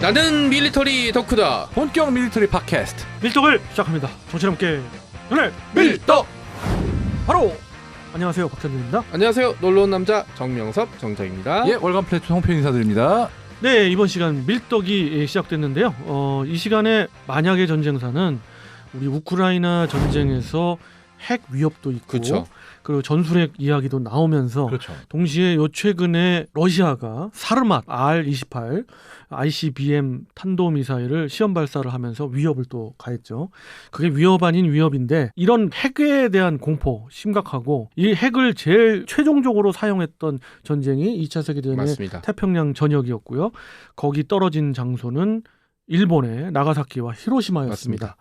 나는 밀리터리 덕후다. 본격 밀리터리 팟캐스트 밀떡을 시작합니다. 정치 함께 연애 밀떡. 바로 안녕하세요, 박찬준입니다. 안녕하세요, 놀러온 남자 정명섭 정정입니다. 예, 월간 플래툰 홍편 인사드립니다. 네, 이번 시간 밀떡이 시작됐는데요. 이 시간에 만약의 전쟁사는 우리 우크라이나 전쟁에서 핵 위협도 있고, 그쵸. 그리고 전술핵 이야기도 나오면서 그렇죠. 동시에 요 최근에 러시아가 사르맛 R-28 ICBM 탄도미사일을 시험 발사를 하면서 위협을 또 가했죠. 그게 위협 아닌 위협인데, 이런 핵에 대한 공포 심각하고, 이 핵을 제일 최종적으로 사용했던 전쟁이 2차 세계대전의 맞습니다. 태평양 전역이었고요. 거기 떨어진 장소는 일본의 나가사키와 히로시마였습니다. 맞습니다.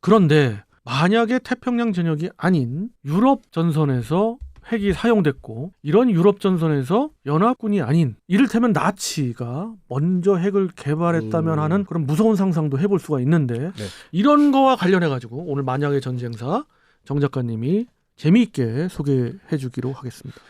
그런데 만약에 태평양 전역이 아닌 유럽 전선에서 핵이 사용됐고, 이런 유럽 전선에서 연합군이 아닌 이를테면 나치가 먼저 핵을 개발했다면 하는 그런 무서운 상상도 해볼 수가 있는데, 네. 이런 거와 관련해가지고 오늘 만약의 전쟁사 정 작가님이 재미있게 소개해 주기로 하겠습니다.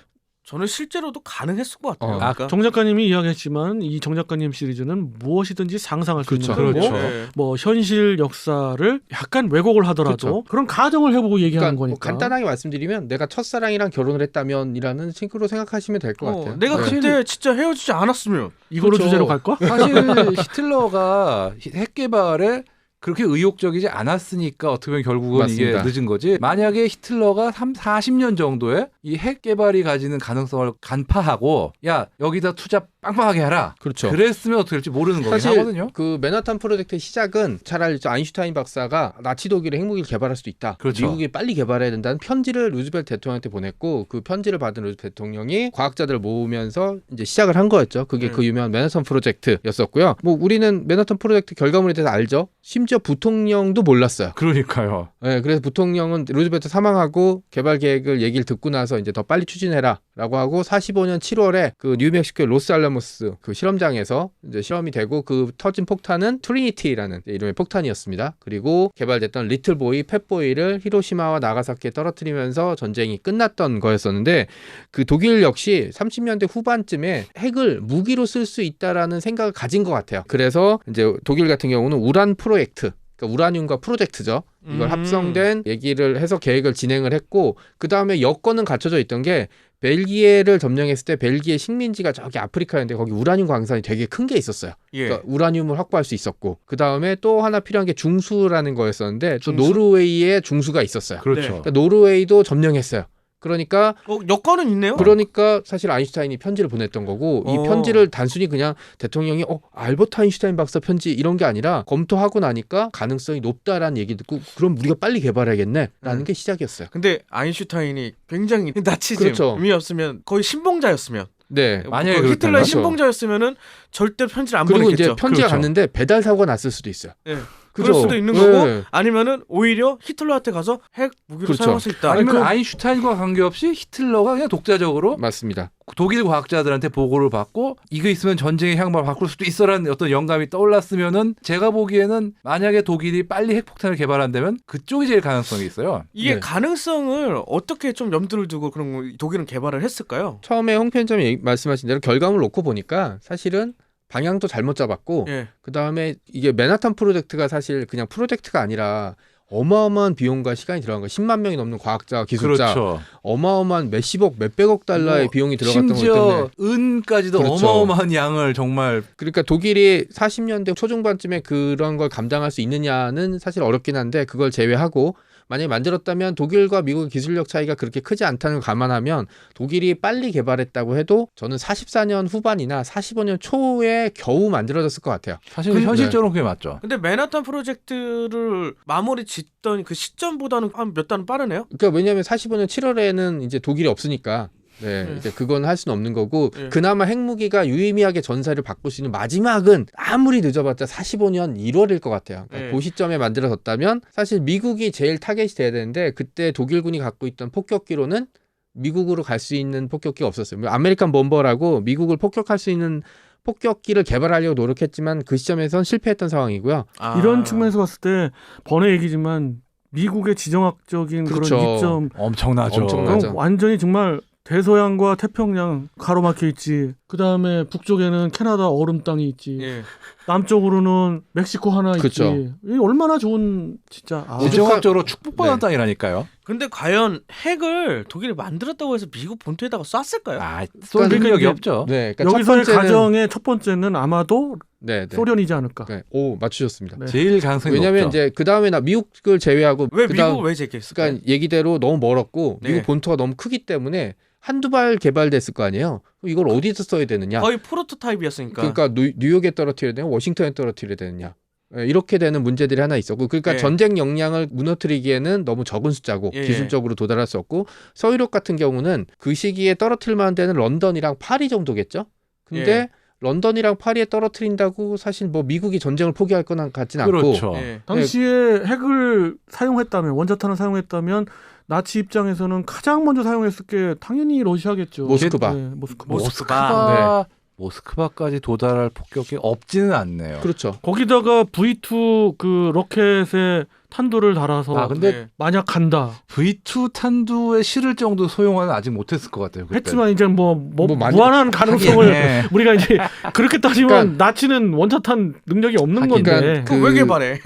저는 실제로도 가능했을 것 같아요. 그러니까 정 작가님이 이야기했지만 이 정 작가님 시리즈는 무엇이든지 상상할 수 그렇죠. 있는 거고, 그렇죠. 네. 뭐 현실 역사를 약간 왜곡을 하더라도 그렇죠. 그런 가정을 해보고 얘기하는 그러니까 거니까. 뭐 간단하게 말씀드리면 내가 첫사랑이랑 결혼을 했다면이라는 싱크로 생각하시면 될 것 같아요. 내가 네. 그때 진짜 헤어지지 않았으면 이거로 그렇죠. 주제로 갈까? 사실 히틀러가 핵 개발에 그렇게 의욕적이지 않았으니까 어떻게 보면 결국은 맞습니다. 이게 늦은 거지. 만약에 히틀러가 40년 정도에 이 핵 개발이 가지는 가능성을 간파하고, 야, 여기다 투자 빵빵하게 하라. 그렇죠. 그랬으면 어떻게 될지 모르는 거긴 사실 하거든요. 그 맨하탄 프로젝트의 시작은 차라리 아인슈타인 박사가 나치 독일의 핵무기를 개발할 수도 있다. 그렇죠. 미국이 빨리 개발해야 된다는 편지를 루즈벨트 대통령한테 보냈고, 그 편지를 받은 루즈벨트 대통령이 과학자들을 모으면서 이제 시작을 한 거였죠. 그게 그 유명한 맨하탄 프로젝트였었고요. 뭐 우리는 맨하탄 프로젝트 결과물에 대해서 알죠. 심지어 부통령도 몰랐어요. 그러니까요. 네, 그래서 부통령은 루즈벨트 사망하고 개발 계획을 얘기를 듣고 나서 이제 더 빨리 추진해라라고 하고, 45년 7월에 그 뉴멕시코 로스알라모스 그 실험장에서 이제 실험이 되고, 그 터진 폭탄은 트리니티라는 이름의 폭탄이었습니다. 그리고 개발됐던 리틀보이, 팻보이를 히로시마와 나가사키에 떨어뜨리면서 전쟁이 끝났던 거였었는데, 그 독일 역시 30년대 후반쯤에 핵을 무기로 쓸 수 있다라는 생각을 가진 것 같아요. 그래서 이제 독일 같은 경우는 우란 프로젝트, 그러니까 우라늄과 프로젝트죠. 이걸 합성된 얘기를 해서 계획을 진행을 했고, 그 다음에 여건은 갖춰져 있던 게, 벨기에를 점령했을 때 벨기에 식민지가 저기 아프리카였는데 거기 우라늄 광산이 되게 큰 게 있었어요. 예. 그러니까 우라늄을 확보할 수 있었고, 그 다음에 또 하나 필요한 게 중수라는 거였었는데, 또 중수? 노르웨이에 중수가 있었어요. 그렇죠. 네. 그러니까 노르웨이도 점령했어요. 그러니까 여건은 있네요. 그러니까 사실 아인슈타인이 편지를 보냈던 거고, 이 편지를 단순히 그냥 대통령이 알버트 아인슈타인 박사 편지 이런 게 아니라 검토하고 나니까 가능성이 높다라는 얘기 듣고, 그럼 우리가 빨리 개발해야겠네라는 게 시작이었어요. 근데 아인슈타인이 굉장히 나치즘이 그렇죠. 없으면, 거의 신봉자였으면, 네. 만약에 히틀러의 그렇다면. 신봉자였으면은 절대 편지를 안 그리고 보냈겠죠. 이제 편지가 그렇죠. 갔는데 배달 사고가 났을 수도 있어요. 예. 그죠? 그럴 수도 있는 네. 거고, 아니면은 오히려 히틀러한테 가서 핵 무기로 그렇죠. 사용할 수 있다. 아니면 아인슈타인과 관계없이 히틀러가 그냥 독자적으로 맞습니다. 독일 과학자들한테 보고를 받고, 이거 있으면 전쟁의 향방을 바꿀 수도 있어라는 어떤 영감이 떠올랐으면은, 제가 보기에는 만약에 독일이 빨리 핵폭탄을 개발한다면 그쪽이 제일 가능성이 있어요. 이게 네. 가능성을 어떻게 좀 염두를 두고 그런 거 독일은 개발을 했을까요? 처음에 홍 편장님이 말씀하신 대로 결과물 놓고 보니까 사실은 방향도 잘못 잡았고, 예. 그 다음에 이게 맨하탄 프로젝트가 사실 그냥 프로젝트가 아니라 어마어마한 비용과 시간이 들어간 거예요. 10만 명이 넘는 과학자, 기술자, 그렇죠. 어마어마한 몇십억, 몇백억 달러의 뭐, 비용이 들어갔던 거기 심지어 때문에. 은까지도 그렇죠. 어마어마한 양을 정말. 그러니까 독일이 40년대 초중반쯤에 그런 걸 감당할 수 있느냐는 사실 어렵긴 한데, 그걸 제외하고 만약에 만들었다면 독일과 미국의 기술력 차이가 그렇게 크지 않다는 걸 감안하면 독일이 빨리 개발했다고 해도 저는 44년 후반이나 45년 초에 겨우 만들어졌을 것 같아요. 사실 현실적으로 그게 맞죠. 근데 맨하탄 프로젝트를 마무리 짓던 그 시점보다는 한 몇 달 빠르네요. 그러니까 왜냐하면 45년 7월에는 이제 독일이 없으니까. 네, 이제 그건 할 수는 없는 거고, 그나마 핵무기가 유의미하게 전사를 바꿀 수 있는 마지막은 아무리 늦어봤자 45년 1월일 것 같아요. 그러니까 그 시점에 만들어졌다면 사실 미국이 제일 타겟이 돼야 되는데, 그때 독일군이 갖고 있던 폭격기로는 미국으로 갈 수 있는 폭격기가 없었어요. 아메리칸 bomber라고 미국을 폭격할 수 있는 폭격기를 개발하려고 노력했지만 그 시점에선 실패했던 상황이고요. 이런 측면에서 봤을 때 번외 얘기지만 미국의 지정학적인 그렇죠. 그런 이점 엄청나죠. 엄청나죠. 완전히 정말 대서양과 태평양 가로막혀 있지. 그 다음에 북쪽에는 캐나다 얼음 땅이 있지. 예. 남쪽으로는 멕시코 하나 있지. 그쵸. 이 얼마나 좋은 진짜. 아, 우주학적으로 축복받은 네. 땅이라니까요. 근데 과연 핵을 독일이 만들었다고 해서 미국 본토에다가 쐈을까요? 아, 쏠 그러니까 능력이 이제 없죠. 네, 그러니까 여기서의 첫 번째는 가정의 첫 번째는 아마도 네, 네. 소련이지 않을까. 네. 오, 맞추셨습니다. 네. 제일 가능성이 왜냐면 높죠. 이제 그 다음에 나 미국을 제외하고 왜 그다음 미국 왜 제기했을까요? 그러니까 얘기대로 너무 멀었고 네. 미국 본토가 너무 크기 때문에 한두 발 개발됐을 거 아니에요. 그럼 이걸 어디서 써야 되느냐? 거의 프로토타입이었으니까. 그러니까 뉴욕에 떨어뜨려야 되냐, 워싱턴에 떨어뜨려야 되느냐. 예, 이렇게 되는 문제들이 하나 있었고, 그러니까 예. 전쟁 역량을 무너뜨리기에는 너무 적은 숫자고 예. 기술적으로 도달할 수 없고, 서유럽 같은 경우는 그 시기에 떨어뜨릴만 되는 런던이랑 파리 정도겠죠. 근데 예. 런던이랑 파리에 떨어뜨린다고 사실 뭐 미국이 전쟁을 포기할 건 같진 않고, 그렇죠. 예. 당시에 핵을 사용했다면 원자탄을 사용했다면 나치 입장에서는 가장 먼저 사용했을 게 당연히 러시아겠죠. 모스크바. 네, 모스크바. 모스크바까지 도달할 폭격이 없지는 않네요. 그렇죠. 거기다가 V2 그 로켓에 탄두를 달아서 아, 근데 네. 만약 간다 V2 탄두에 실을 정도 소용은 아직 못했을 것 같아요. 그때. 했지만 이제 뭐 많이- 무한한 가능성을 네. 우리가 이제 그렇게 따지면 그러니까- 나치는 원자탄 능력이 없는 하긴. 건데 그러니까 그거 왜 개발해?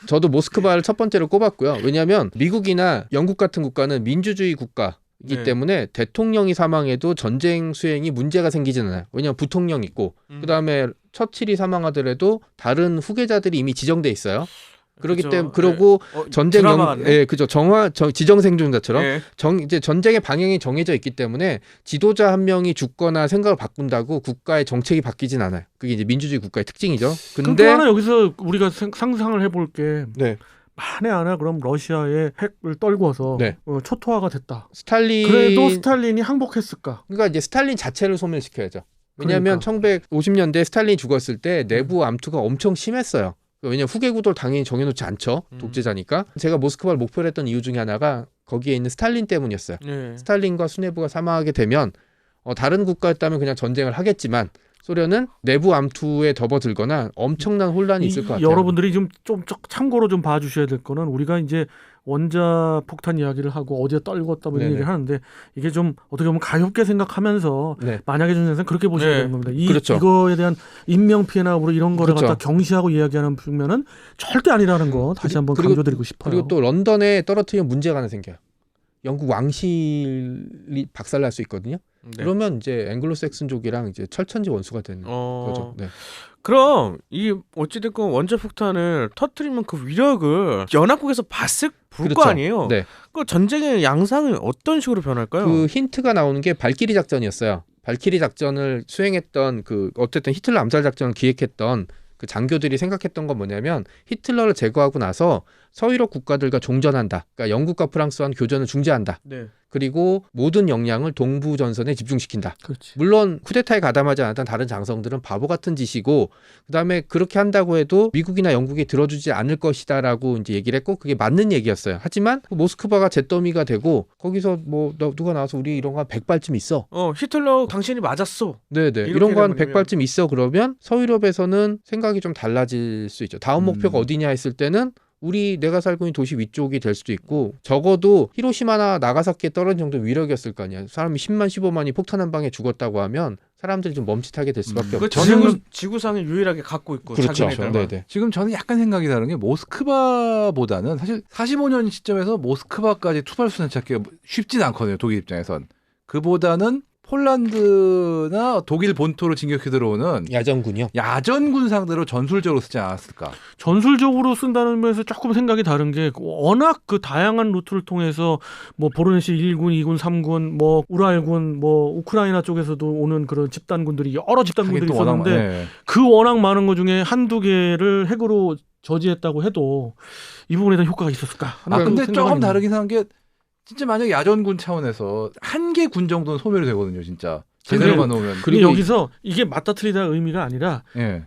저도 모스크바를 첫 번째로 꼽았고요. 왜냐하면 미국이나 영국 같은 국가는 민주주의 국가이기 네. 때문에 대통령이 사망해도 전쟁 수행이 문제가 생기지는 않아요. 왜냐하면 부통령 있고 그다음에 처칠이 사망하더라도 다른 후계자들이 이미 지정돼 있어요. 그렇기 그쵸. 때문에 그러고 전쟁 드라마 같네. 예, 그죠. 지정 생존자처럼 예. 이제 전쟁의 방향이 정해져 있기 때문에 지도자 한 명이 죽거나 생각을 바꾼다고 국가의 정책이 바뀌진 않아요. 그게 이제 민주주의 국가의 특징이죠. 그럼 또 근데 하나 여기서 우리가 상상을 해볼 게 네. 만에 하나 그럼 러시아의 핵을 떨궈서 네. 초토화가 됐다. 스탈린 그래도 스탈린이 항복했을까? 그러니까 이제 스탈린 자체를 소멸시켜야죠. 왜냐하면 그러니까. 1950년대 스탈린이 죽었을 때 내부 암투가 엄청 심했어요. 왜냐면 후계 구도를 당연히 정해놓지 않죠. 독재자니까. 제가 모스크바를 목표로 했던 이유 중에 하나가 거기에 있는 스탈린 때문이었어요. 예. 스탈린과 수뇌부가 사망하게 되면 다른 국가였다면 그냥 전쟁을 하겠지만 소련은 내부 암투에 접어들거나 엄청난 혼란이 있을 것 같아요. 여러분들이 좀 참고로 좀 봐주셔야 될 거는 우리가 이제 원자 폭탄 이야기를 하고 어디에 떨궜다 뭐 이런 네네. 얘기를 하는데 이게 좀 어떻게 보면 가볍게 생각하면서 네. 만약에 전쟁에서는 그렇게 보셔야 네. 되는 겁니다. 그렇죠. 이거에 대한 인명 피해나 뭐 이런 거를 그렇죠. 갖다 경시하고 이야기하는 측면은 절대 아니라는 거 다시 한번 그리고- 강조드리고 싶어요. 그리고 또 런던에 떨어뜨리면 문제가 하나 생겨요. 영국 왕실이 박살날 수 있거든요. 네. 그러면 이제 앵글로색슨족이랑 이제 철천지 원수가 되는 거죠. 네. 그럼 이 어찌됐건 원자폭탄을 터뜨리면 그 위력을 연합국에서 봤을 볼 거 그렇죠. 아니에요. 네. 그 전쟁의 양상은 어떤 식으로 변할까요? 그 힌트가 나오는 게 발키리 작전이었어요. 발키리 작전을 수행했던 어쨌든 히틀러 암살 작전을 기획했던 그 장교들이 생각했던 건 뭐냐면 히틀러를 제거하고 나서 서유럽 국가들과 종전한다. 그러니까 영국과 프랑스와는 교전을 중지한다. 네. 그리고 모든 역량을 동부 전선에 집중시킨다. 그렇지. 물론 쿠데타에 가담하지 않았던 다른 장성들은 바보 같은 짓이고 그다음에 그렇게 한다고 해도 미국이나 영국이 들어주지 않을 것이다라고 이제 얘기를 했고 그게 맞는 얘기였어요. 하지만 모스크바가 잿더미가 되고 거기서 뭐 누가 나와서 우리 이런 거 한 100발쯤 있어. 히틀러 당신이 맞았어. 네네. 이렇게 이런 거 한 되면 100발쯤 있어. 그러면 서유럽에서는 생각이 좀 달라질 수 있죠. 다음 목표가 어디냐 했을 때는 내가 살고 있는 도시 위쪽이 될 수도 있고 적어도 히로시마나 나가사키에 떨어진 정도 위력이었을 거 아니야. 사람이 10만 15만이 폭탄 한 방에 죽었다고 하면 사람들이 좀 멈칫하게 될 수밖에 그 없죠. 지구상에 유일하게 갖고 있고 그렇죠. 자기네들만. 네네. 지금 저는 약간 생각이 다른 게 모스크바보다는 사실 45년 시점에서 모스크바까지 투발선을 찾기가 쉽진 않거든요. 독일 입장에선. 그보다는 폴란드나 독일 본토로 진격해 들어오는 야전군이요. 야전 군상들을 전술적으로 쓰지 않았을까. 전술적으로 쓴다는 면에서 조금 생각이 다른 게 워낙 그 다양한 루트를 통해서 뭐 보르네시 1군, 2군, 3군, 뭐 우랄군, 뭐 우크라이나 쪽에서도 오는 그런 집단군들이 여러 집단군들이 하긴 또 워낙 있었는데 네. 그 워낙 많은 것 중에 한두 개를 핵으로 저지했다고 해도 이 부분에 대한 효과가 있었을까? 하는 근데 생각은 조금 있네요. 다르긴 한 게 진짜 만약 야전군 차원에서 한 개 군 정도는 소멸이 되거든요, 진짜. 제대로만 놓으면. 근데 그리고 여기서 이게 맞다 틀리다 의미가 아니라 예.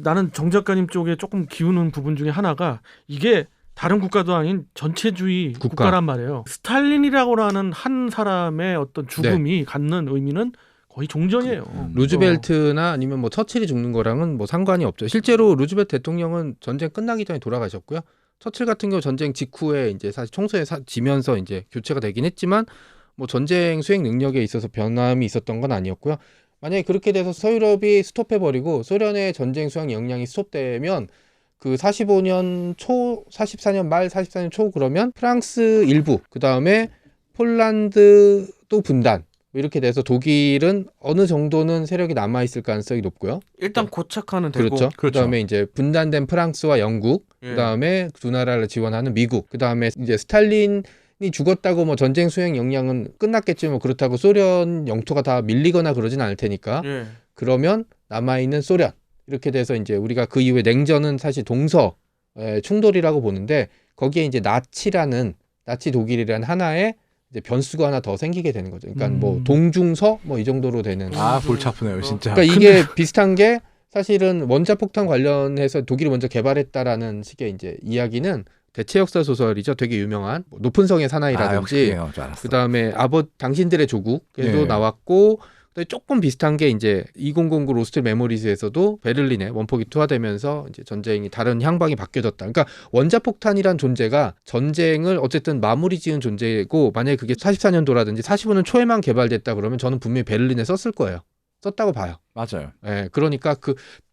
나는 정 작가님 쪽에 조금 기우는 부분 중에 하나가 이게 다른 국가도 아닌 전체주의 국가. 국가란 말이에요. 스탈린이라고 하는 한 사람의 어떤 죽음이 갖는 의미는 거의 종전이에요. 루즈벨트나 아니면 뭐 처칠이 죽는 거랑은 뭐 상관이 없죠. 실제로 루즈벨트 대통령은 전쟁 끝나기 전에 돌아가셨고요. 처칠 같은 경우 전쟁 직후에 이제 사실 총선에 지면서 이제 교체가 되긴 했지만 뭐 전쟁 수행 능력에 있어서 변함이 있었던 건 아니었고요. 만약에 그렇게 돼서 서유럽이 스톱해버리고 소련의 전쟁 수행 역량이 스톱되면 그 45년 초, 44년 말, 44년 초 그러면 프랑스 일부, 그 다음에 폴란드도 분단 이렇게 돼서 독일은 어느 정도는 세력이 남아있을 가능성이 높고요. 일단 고착화는 되고. 그렇죠. 그 다음에 이제 분단된 프랑스와 영국, 예. 그 다음에 두 나라를 지원하는 미국, 그 다음에 이제 스탈린이 죽었다고 뭐 전쟁 수행 역량은 끝났겠지만 뭐 그렇다고 소련 영토가 다 밀리거나 그러진 않을 테니까 예. 그러면 남아있는 소련 이렇게 돼서 이제 우리가 그 이후에 냉전은 사실 동서 충돌이라고 보는데 거기에 이제 나치 독일이라는 하나의 이제 변수가 하나 더 생기게 되는 거죠. 그러니까 뭐 동중서 뭐 이 정도로 되는. 아 골치 아프네요 진짜. 그러니까 이게 비슷한 게 사실은 원자폭탄 관련해서 독일이 먼저 개발했다라는 식의 이제 이야기는 대체 역사 소설이죠. 되게 유명한 뭐 높은 성의 사나이라든지 그 다음에 당신들의 조국에도 예. 나왔고 조금 비슷한 게 이제 2009 로스트 메모리즈에서도 베를린에 원폭이 투하되면서 이제 전쟁이 다른 향방이 바뀌어졌다. 그러니까 원자폭탄이란 존재가 전쟁을 어쨌든 마무리 지은 존재고 만약에 그게 44년도라든지 45년 초에만 개발됐다 그러면 저는 분명히 베를린에 썼을 거예요. 썼다고 봐요. 맞아요. 예, 그러니까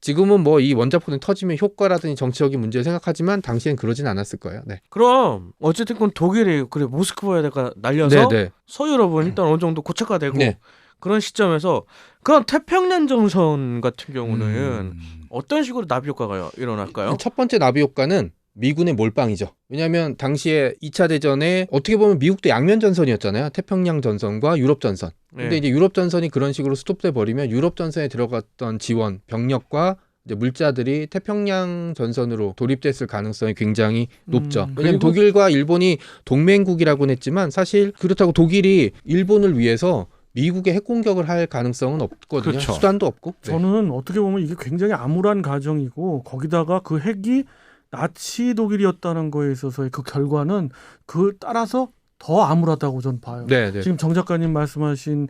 지금은 뭐 이 원자폭탄이 터지면 효과라든지 정치적인 문제를 생각하지만 당시엔 그러진 않았을 거예요. 네. 그럼 어쨌든 독일이 그래 모스크바에다가 날려서 네. 서유럽은 일단 어느 정도 고착화되고 네. 그런 시점에서 그런 태평양 정선 같은 경우는 어떤 식으로 나비 효과가 일어날까요? 첫 번째 나비 효과는 미군의 몰빵이죠. 왜냐하면 당시에 2차 대전에 어떻게 보면 미국도 양면 전선이었잖아요. 태평양 전선과 유럽 전선. 근데 네. 이제 유럽 전선이 그런 식으로 스톱돼 버리면 유럽 전선에 들어갔던 지원, 병력과 이제 물자들이 태평양 전선으로 돌입됐을 가능성이 굉장히 높죠. 왜냐하면 독일과 일본이 동맹국이라고는 했지만 사실 그렇다고 독일이 일본을 위해서 미국의 핵 공격을 할 가능성은 없거든요. 그렇죠. 수단도 없고. 네. 저는 어떻게 보면 이게 굉장히 암울한 가정이고 거기다가 그 핵이 나치 독일이었다는 거에 있어서의 그 결과는 그 따라서 더 암울하다고 저는 봐요. 네. 지금 정 작가님 말씀하신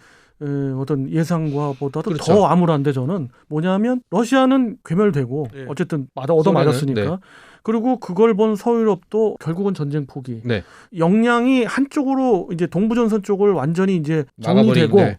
어떤 예상과보다도 그렇죠. 더 암울한데 저는 뭐냐면 러시아는 괴멸되고 네. 어쨌든 얻어맞았으니까 네. 그리고 그걸 본 서유럽도 결국은 전쟁 포기. 네. 역량이 한쪽으로 이제 동부전선 쪽을 완전히 이제 정리되고 네.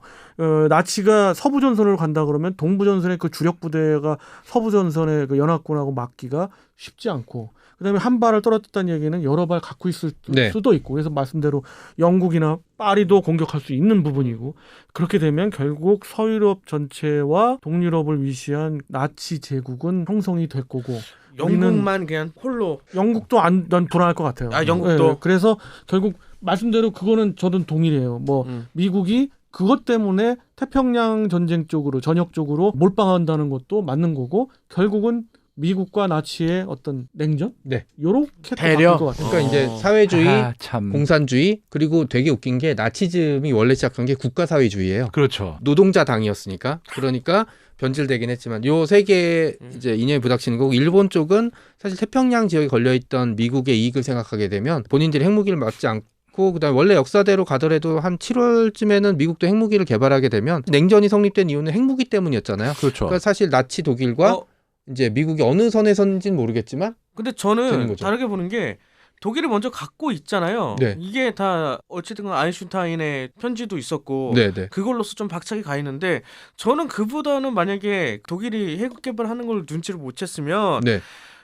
나치가 서부전선으로 간다 그러면 동부전선의 그 주력 부대가 서부전선의 그 연합군하고 막기가 쉽지 않고 그다음에 한 발을 떨어졌다는 얘기는 여러 발 갖고 있을 네. 수도 있고 그래서 말씀대로 영국이나 파리도 공격할 수 있는 부분이고 그렇게 되면 결국 서유럽 전체와 동유럽을 위시한 나치 제국은 형성이 될 거고 영국만 그냥 홀로 영국도 난 불안할 것 같아요. 아, 영국도? 네, 그래서 결국 말씀대로 그거는 저는 동일해요. 뭐 미국이 그것 때문에 태평양 전쟁 쪽으로 전역 쪽으로 몰빵한다는 것도 맞는 거고 결국은 미국과 나치의 어떤 냉전? 네. 요렇게 대려? 바뀔 것 같아요. 그러니까 이제 사회주의, 참 공산주의 그리고 되게 웃긴 게 나치즘이 원래 시작한 게 국가사회주의예요. 그렇죠. 노동자 당이었으니까. 그러니까 변질되긴 했지만 요 세 개의 이제 이념이 부닥치는 거고 일본 쪽은 사실 태평양 지역에 걸려 있던 미국의 이익을 생각하게 되면 본인들이 핵무기를 맞지 않고 그다음에 원래 역사대로 가더라도 한 7월쯤에는 미국도 핵무기를 개발하게 되면 냉전이 성립된 이유는 핵무기 때문이었잖아요. 그렇죠. 그러니까 사실 나치 독일과 이제 미국이 어느 선에 섰는지는 모르겠지만 근데 되는 저는 거죠. 다르게 보는 게 독일이 먼저 갖고 있잖아요. 네. 이게 다 어쨌든 아인슈타인의 편지도 있었고 네네. 그걸로서 좀 박착이 가 있는데 저는 그보다는 만약에 독일이 핵 개발하는 걸 눈치를 못 챘으면 네.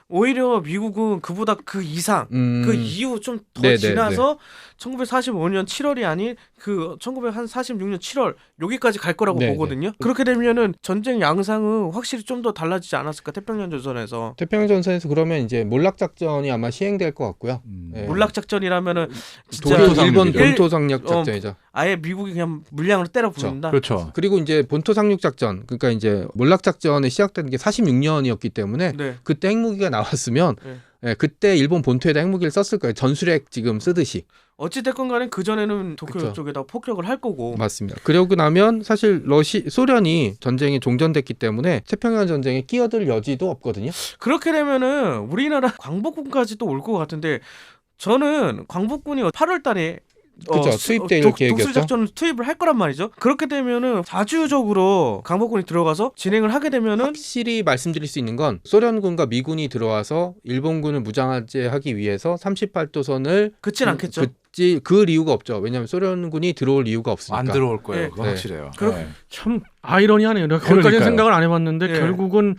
오히려 미국은 그보다 그 이상 그 이후 좀 더 네네네. 지나서 1945년 7월이 아닌 그 1946년 7월 여기까지 갈 거라고 네네. 보거든요. 그렇게 되면은 전쟁 양상은 확실히 좀 더 달라지지 않았을까 태평양 전선에서. 태평양 전선에서 그러면 이제 몰락 작전이 아마 시행될 것 같고요. 네. 몰락 작전이라면은 진짜 독일, 일본 상륙이죠. 본토 상륙 작전이죠. 아예 미국이 그냥 물량으로 때려 부른다. 그렇죠. 그리고 이제 본토 상륙 작전, 그러니까 이제 몰락 작전이 시작된 게 46년이었기 때문에 네. 그때 핵무기가 나왔으면 네. 예, 그때 일본 본토에다 핵무기를 썼을 거예요. 전술핵 지금 쓰듯이. 어찌 됐건 간에 그 전에는 도쿄 그쵸. 쪽에다 폭격을 할 거고. 맞습니다. 그러고 나면 사실 소련이 전쟁이 종전됐기 때문에 태평양 전쟁에 끼어들 여지도 없거든요. 그렇게 되면은 우리나라 광복군까지도 올 것 같은데 저는 광복군이 8월 달에 그죠. 투입될 계획이었죠. 독수 작전을 투입을 할 거란 말이죠. 그렇게 되면은 자주적으로 강복군이 들어가서 진행을 하게 되면은 확실히 말씀드릴 수 있는 건 소련군과 미군이 들어와서 일본군을 무장하게 위해서 38도선을 그진 않겠죠. 그 이유가 없죠. 왜냐하면 소련군이 들어올 이유가 없으니까. 안 들어올 거예요. 예. 그건 네. 확실해요. 그렇- 네. 참 아이러니하네요. 내가 거기까지는 그러니까요. 생각을 안 해봤는데 예. 결국은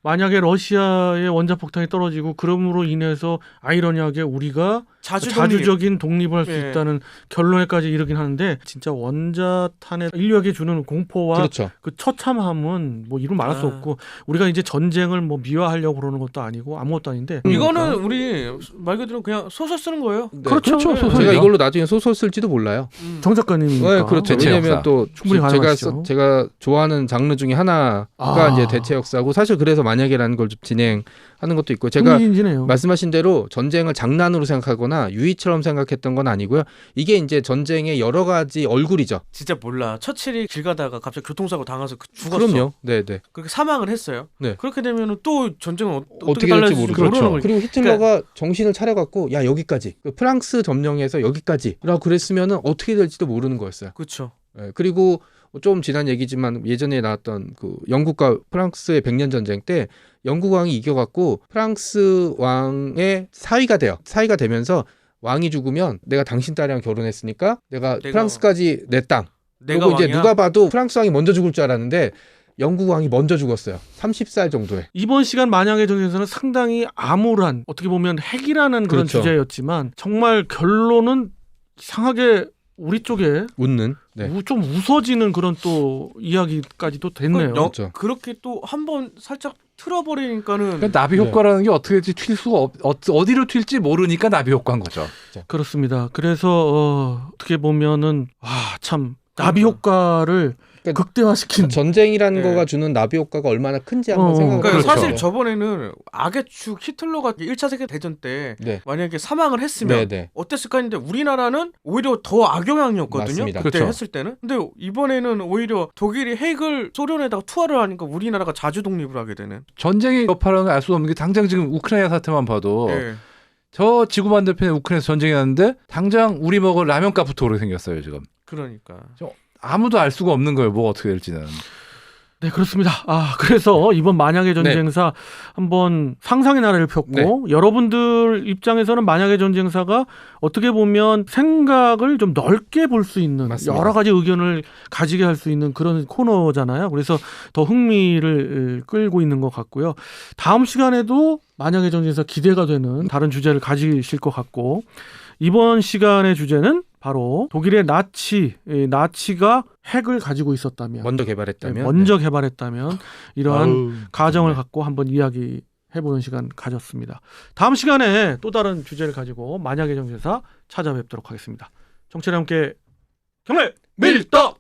만약에 러시아의 원자폭탄이 떨어지고 그럼으로 인해서 아이러니하게 우리가 자주적인 독립을 할 수 예. 있다는 결론에까지 이르긴 하는데 진짜 원자탄의 인류에게 주는 공포와 그렇죠. 그 처참함은 뭐 이루 말할 수 아. 없고 우리가 이제 전쟁을 뭐 미화하려고 그러는 것도 아니고 아무것도 아닌데 이거는 우리 말 그대로 그냥 소설 쓰는 거예요. 네. 그렇죠. 소설이죠. 제가 이걸로 나중에 소설 쓸지도 몰라요. 정 작가님이니까 네, 그렇죠. 대체 왜냐하면 역사. 또 충분히 제가 가능하시죠. 제가 좋아하는 장르 중에 하나가 아. 이제 대체 역사고 사실 그래서 만약에라는 걸 좀 진행하는 것도 있고 제가 흥미진진해요. 말씀하신 대로 전쟁을 장난으로 생각하거나 유의처럼 생각했던 건 아니고요. 이게 이제 전쟁의 여러 가지 얼굴이죠. 진짜 몰라. 처칠이 길 가다가 갑자기 교통사고 당해서 죽었어. 그럼요. 네, 네. 그렇게 사망을 했어요. 네. 그렇게 되면은 또 전쟁은 어떻게 어떻게 될지 달라질지 모르죠. 모르는 그렇죠. 거지. 그리고 히틀러가 정신을 차려갖고 야 여기까지 그 프랑스 점령해서 여기까지라고 그랬으면은 어떻게 될지도 모르는 거였어요. 그렇죠. 예, 그리고 좀 지난 얘기지만 예전에 나왔던 그 영국과 프랑스의 백년 전쟁 때 영국 왕이 이겨갖고 프랑스 왕의 사위가 돼요. 사위가 되면서 왕이 죽으면 내가 당신 딸이랑 결혼했으니까 내가 프랑스까지 내 땅. 내가 그리고 이제 왕이야? 누가 봐도 프랑스 왕이 먼저 죽을 줄 알았는데 영국 왕이 먼저 죽었어요. 30살 정도에. 이번 시간 만약의 전쟁에서는 상당히 암울한 어떻게 보면 핵이라는 그런 그렇죠. 주제였지만 정말 결론은 이상하게 우리 쪽에 웃는. 네. 좀 웃어지는 그런 또 이야기까지도 됐네요. 그렇죠. 그렇게 또 한번 살짝 틀어버리니까는 그러니까 나비 효과라는 게 어떻게 될지 튈 수가 어디로 튈지 모르니까 나비 효과인 거죠. 그렇습니다. 그래서 어떻게 보면은 참 나비 효과를 그러니까 극대화시킨 전쟁이라는 네. 거가 주는 나비 효과가 얼마나 큰지 한번 어, 생각을 그러니까 해보죠. 사실 저번에는 악의 축 히틀러가 1차 세계대전 때 네. 만약에 사망을 했으면 네, 네. 어땠을까 했는데 우리나라는 오히려 더 악영향이었거든요. 맞습니다. 그때 그렇죠. 했을 때는. 근데 이번에는 오히려 독일이 핵을 소련에다가 투하를 하니까 우리나라가 자주 독립을 하게 되는. 전쟁의 여파라는 걸 알 수 없는 게 당장 지금 우크라이나 사태만 봐도 예. 저 지구 반대편에 우크라이나에서 전쟁이 났는데 당장 우리 먹을 라면값부터 오르게 생겼어요 지금. 그러니까. 아무도 알 수가 없는 거예요. 뭐가 어떻게 될지는. 네, 그렇습니다. 그래서 이번 만약의 전쟁사 한번 상상의 나래를 폈고 네. 여러분들 입장에서는 만약의 전쟁사가 어떻게 보면 생각을 좀 넓게 볼 수 있는 맞습니다. 여러 가지 의견을 가지게 할 수 있는 그런 코너잖아요. 그래서 더 흥미를 끌고 있는 것 같고요. 다음 시간에도 만약의 전쟁사 기대가 되는 다른 주제를 가지실 것 같고 이번 시간의 주제는 바로 독일의 나치가 핵을 가지고 있었다면 먼저 개발했다면. 먼저 개발했다면 이러한 아우, 가정을 네. 갖고 한번 이야기해보는 시간 가졌습니다. 다음 시간에 또 다른 주제를 가지고 만약의 전쟁사 찾아뵙도록 하겠습니다. 정치와 함께 경례 밀떡!